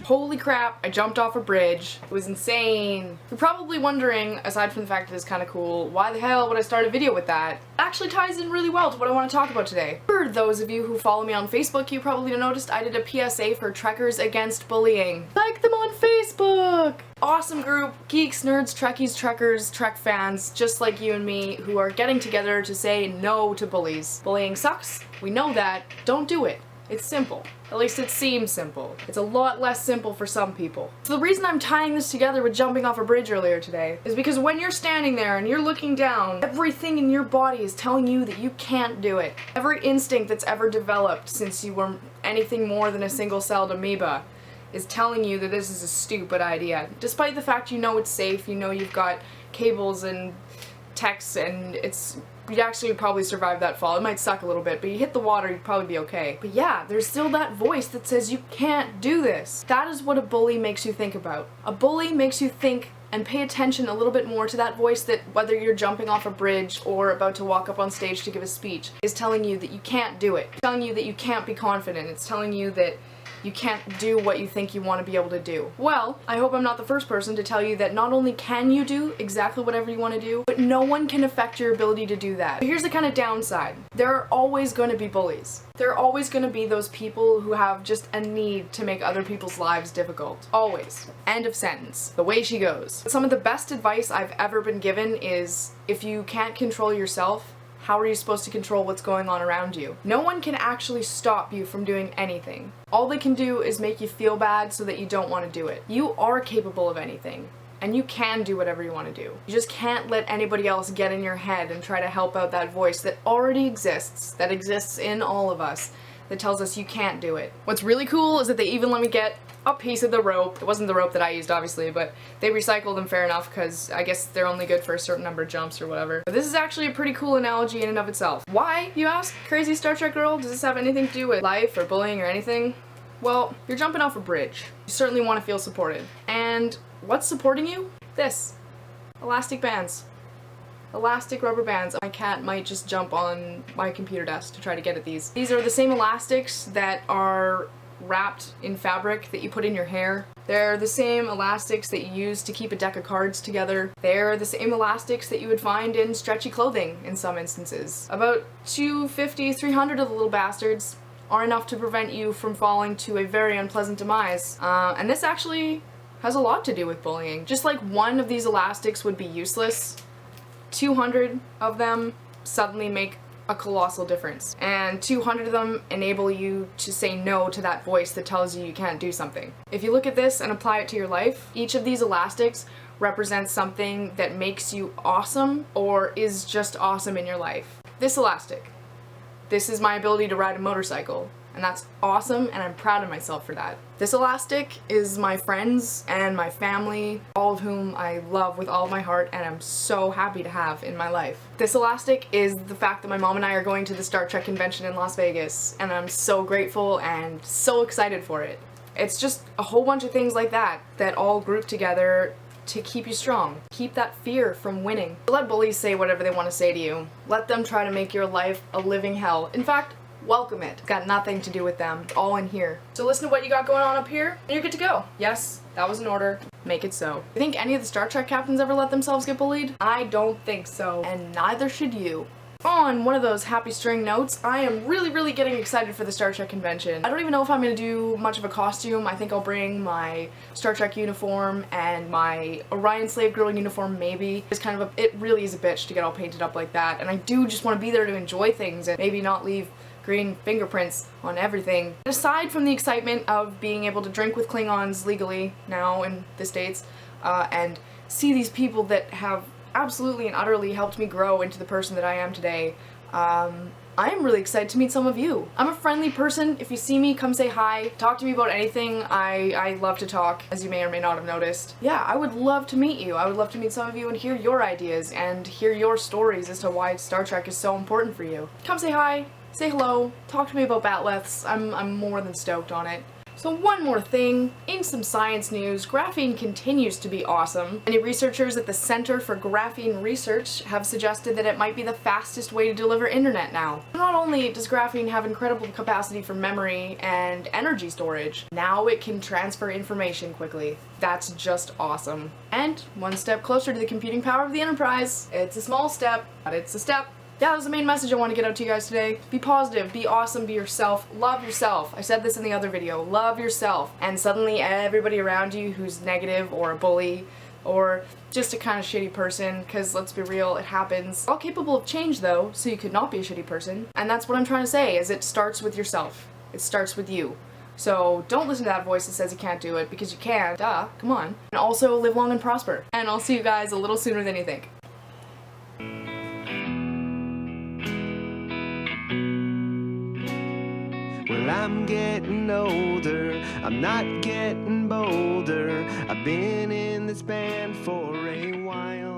Holy crap, I jumped off a bridge. It was insane. You're probably wondering, aside from the fact that it's kind of cool, why the hell would I start a video with that? It actually ties in really well to what I want to talk about today. For those of you who follow me on Facebook, you probably noticed I did a PSA for Trekkers Against Bullying. Like them on Facebook! Awesome group, geeks, nerds, Trekkies, Trekkers, Trek fans, just like you and me, who are getting together to say no to bullies. Bullying sucks, we know that, don't do it. It's simple. At least it seems simple. It's a lot less simple for some people. So the reason I'm tying this together with jumping off a bridge earlier today is because when you're standing there and you're looking down, everything in your body is telling you that you can't do it. Every instinct that's ever developed since you were anything more than a single-celled amoeba is telling you that this is a stupid idea. Despite the fact you know it's safe, you know you've got cables and techs and you'd actually probably survive that fall. It might suck a little bit, but you hit the water, you'd probably be okay. But yeah, there's still that voice that says you can't do this. That is what a bully makes you think about. A bully makes you think and pay attention a little bit more to that voice that, whether you're jumping off a bridge or about to walk up on stage to give a speech, is telling you that you can't do it. It's telling you that you can't be confident. It's telling you that you can't do what you think you want to be able to do. Well, I hope I'm not the first person to tell you that not only can you do exactly whatever you want to do, but no one can affect your ability to do that. But here's the kind of downside. There are always going to be bullies. There are always going to be those people who have just a need to make other people's lives difficult. Always. End of sentence. The way she goes. Some of the best advice I've ever been given is, if you can't control yourself, how are you supposed to control what's going on around you? No one can actually stop you from doing anything. All they can do is make you feel bad so that you don't want to do it. You are capable of anything, and you can do whatever you want to do. You just can't let anybody else get in your head and try to help out that voice that already exists, that exists in all of us, that tells us you can't do it. What's really cool is that they even let me get a piece of the rope. It wasn't the rope that I used, obviously, but they recycled them fair enough because I guess they're only good for a certain number of jumps or whatever. But this is actually a pretty cool analogy in and of itself. Why, you ask? Crazy Star Trek girl? Does this have anything to do with life or bullying or anything? Well, you're jumping off a bridge. You certainly want to feel supported. And what's supporting you? This. Elastic bands. Elastic rubber bands. My cat might just jump on my computer desk to try to get at these. These are the same elastics that are wrapped in fabric that you put in your hair. They're the same elastics that you use to keep a deck of cards together. They're the same elastics that you would find in stretchy clothing in some instances. About 250, 300 of the little bastards are enough to prevent you from falling to a very unpleasant demise. And this actually has a lot to do with bullying. Just like one of these elastics would be useless, 200 of them suddenly make a colossal difference. And 200 of them enable you to say no to that voice that tells you you can't do something. If you look at this and apply it to your life, each of these elastics represents something that makes you awesome or is just awesome in your life. This elastic. This is my ability to ride a motorcycle. And that's awesome, and I'm proud of myself for that. This elastic is my friends and my family, all of whom I love with all of my heart and I'm so happy to have in my life. This elastic is the fact that my mom and I are going to the Star Trek convention in Las Vegas, and I'm so grateful and so excited for it. It's just a whole bunch of things like that that all group together to keep you strong. Keep that fear from winning. Let bullies say whatever they want to say to you. Let them try to make your life a living hell. In fact, welcome it. It's got nothing to do with them. It's all in here. So listen to what you got going on up here, and you're good to go. Yes, that was an order. Make it so. You think any of the Star Trek captains ever let themselves get bullied? I don't think so, and neither should you. On one of those happy string notes, I am really getting excited for the Star Trek convention. I don't even know if I'm going to do much of a costume. I think I'll bring my Star Trek uniform and my Orion Slave Girl uniform maybe. It's kind of it really is a bitch to get all painted up like that, and I do just want to be there to enjoy things and maybe not leave green fingerprints on everything. Aside from the excitement of being able to drink with Klingons legally now in the States, and see these people that have absolutely and utterly helped me grow into the person that I am today, I am really excited to meet some of you. I'm a friendly person. If you see me, come say hi. Talk to me about anything. I love to talk, as you may or may not have noticed. Yeah, I would love to meet you. I would love to meet some of you and hear your ideas and hear your stories as to why Star Trek is so important for you. Come say hi. Say hello, talk to me about batleths. I'm more than stoked on it. So one more thing, in some science news, graphene continues to be awesome. Many researchers at the Center for Graphene Research have suggested that it might be the fastest way to deliver internet now. Not only does graphene have incredible capacity for memory and energy storage, now it can transfer information quickly. That's just awesome. And one step closer to the computing power of the Enterprise. It's a small step, but it's a step. Yeah, that was the main message I want to get out to you guys today. Be positive, be awesome, be yourself, love yourself. I said this in the other video, love yourself. And suddenly everybody around you who's negative or a bully or just a kind of shitty person, because let's be real, it happens. All capable of change though, so you could not be a shitty person. And that's what I'm trying to say, is it starts with yourself. It starts with you. So don't listen to that voice that says you can't do it, because you can, duh, come on. And also live long and prosper. And I'll see you guys a little sooner than you think. Well, I'm getting older, I'm not getting bolder. I've been in this band for a while.